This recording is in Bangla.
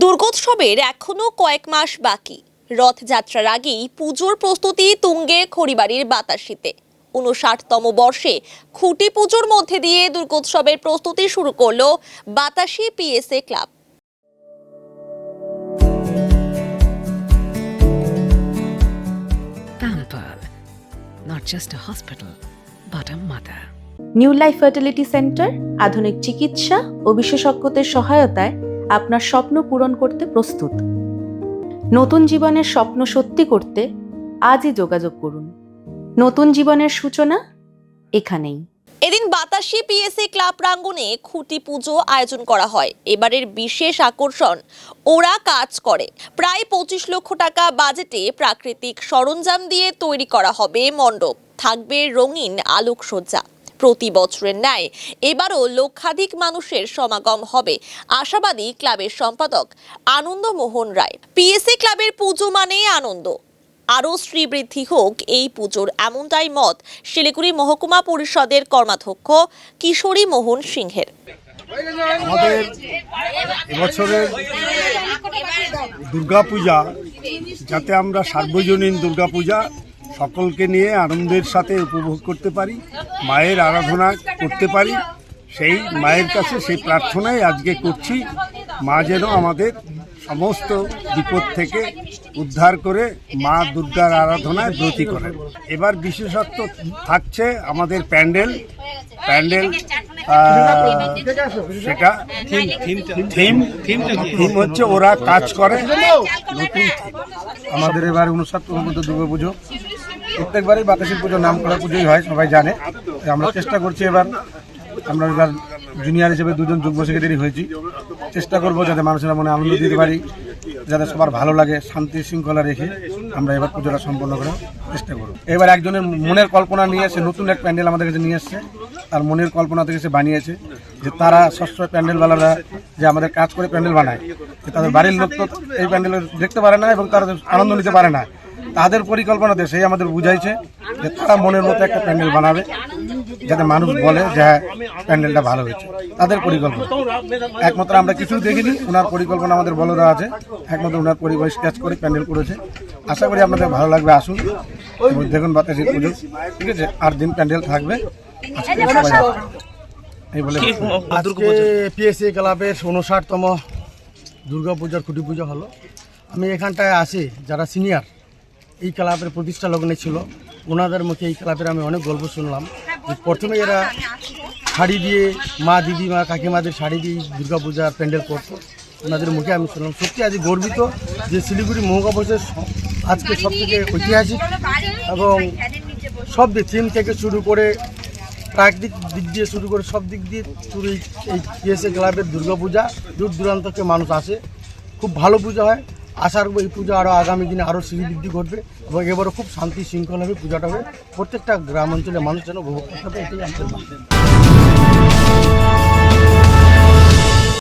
দুর্গোৎসবের এখনো কয়েক মাস বাকি। রথযাত্রার আগেই পুজোর প্রস্তুতি তুঙ্গে খড়িবাড়ির বাতাসিতে। ৫৯তম বর্ষে খুঁটি পুজোর মধ্যে দিয়ে দুর্গোৎসবের প্রস্তুতি শুরু করলো Batasi PSA club. Pamper, not just a hospital, but a mother. New life fertility centre আধুনিক চিকিৎসা ও বিশেষজ্ঞদের সহায়তায় আপনার স্বপ্ন পূরণ করতে প্রস্তুত। নতুন জীবনের স্বপ্ন সত্যি করতে আজই যোগাযোগ করুন। নতুন জীবনের সূচনা এখানেই। এদিন বাতাসি পিএসএ ক্লাব প্রাঙ্গণে খুঁটি পুজো আয়োজন করা হয়। এবারের বিশেষ আকর্ষণ ওরা কাজ করে। প্রায় ২৫ লক্ষ টাকা বাজেটে প্রাকৃতিক সরঞ্জাম দিয়ে তৈরি করা হবে মণ্ডপ, থাকবে রঙিন আলোকসজ্জা। প্রতি বছরের ন্যায় এবারও লক্ষাধিক মানুষের সমাগম হবে আশাবাদী ক্লাবের সম্পাদক আনন্দমোহন রায়। পিএসএ ক্লাবের পুজো মানে আনন্দ, আরও শ্রীবৃদ্ধি হোক এই পুজোর, এমনটাই মত শিলিগুড়ি মহকুমা পরিষদের কর্মাধ্যক্ষ কিশোরী মোহন সিংহের। আমাদের এবছরের দুর্গাপূজা যাতে আমরা সার্বজনীন দুর্গাপূজা সকলকে নিয়ে আনন্দের সাথে উপভোগ করতে পারি, মায়ের আরাধনা করতে পারি, সেই মায়ের কাছে সেই প্রার্থনাই আজকে করছি। মা যেন আমাদের সমস্ত বিপদ থেকে উদ্ধার করে মা দুর্গার আরাধনায় ব্রতী করেন। এবার বিশেষত্ব থাকছে আমাদের প্যান্ডেল সেটা থিম হচ্ছে ওরা কাজ করে। নতুন আমাদের এবার ৫৯তম দুর্গা পুজো, প্রত্যেকবারই বাতাসি পুজো নাম করা পুজোই হয়, সবাই জানে। আমরা চেষ্টা করছি এবার জুনিয়র হিসেবে 2জন যুগ্ম সেক্রেটারি হয়েছি। চেষ্টা করবো যাতে মানুষের মনে আনন্দ দিতে পারি, যাতে সবার ভালো লাগে, শান্তি শৃঙ্খলা রেখে আমরা এবার পুজোটা সম্পন্ন করার চেষ্টা করব। এবার একজনের মনের কল্পনা নিয়ে এসে নতুন এক প্যান্ডেল আমাদের কাছে নিয়ে এসছে। তার মনের কল্পনা থেকে সে বানিয়েছে যে তারা সবসময় প্যান্ডেলওয়ালারা যে আমাদের কাজ করে প্যান্ডেল বানায়, যে তাদের বাড়ির লোক তো এই প্যান্ডেল দেখতে পারে না এবং তারা আনন্দ নিতে পারে না। তাদের পরিকল্পনাতে সেই আমাদের বুঝাইছে যে তারা মনের মতো একটা প্যান্ডেল বানাবে যাতে মানুষ বলে যে হ্যাঁ প্যান্ডেলটা ভালো হয়েছে। তাদের পরিকল্পনা একমাত্র আমরা কিছু দেখিনি, ওনার পরিকল্পনা আমাদের বলে দেওয়া আছে। একমাত্র ওনার পরিবার স্কেচ করে প্যান্ডেল করেছে। আশা করি আপনাদের ভালো লাগবে, আসুন দেখুন বাতাসি পুজো। ঠিক আছে, 8 দিন প্যান্ডেল থাকবে। এই বলে আজকে পিএসএ ক্লাবের ৫৯তম দুর্গাপূজার খুঁটি পুজো হলো। আমি এখানটায় আসি, যারা সিনিয়র এই ক্লাবের প্রতিষ্ঠা লগ্নে ছিল, ওনাদের মুখে এই ক্লাবের আমি অনেক গল্প শুনলাম। যে প্রথমে এরা শাড়ি দিয়ে মা দিদিমা কাকিমাদের শাড়ি দিয়ে দুর্গাপূজার প্যান্ডেল করতো, ওনাদের মুখে আমি শুনলাম। সত্যি আজ গর্বিত যে শিলিগুড়ি মহকুমা পরিষদ আজকে সবথেকে ঐতিহাসিক এবং সব দিক থিম থেকে শুরু করে প্রাকৃতিক দিক দিয়ে শুরু করে সব দিক দিয়ে শুরু এই পিএসএ ক্লাবের দুর্গাপূজা দূর দূরান্ত থেকে মানুষ আসে। খুব ভালো পূজা হয়। আশা রাখবো এই পুজো আরও আগামী দিনে আরও শ্রীবৃদ্ধি ঘটবে এবং এবারও খুব শান্তি শৃঙ্খলা হবে, পূজাটা হবে। প্রত্যেকটা গ্রাম অঞ্চলের মানুষ যেন উপভোগ করতে হবে, এটাই আমাদের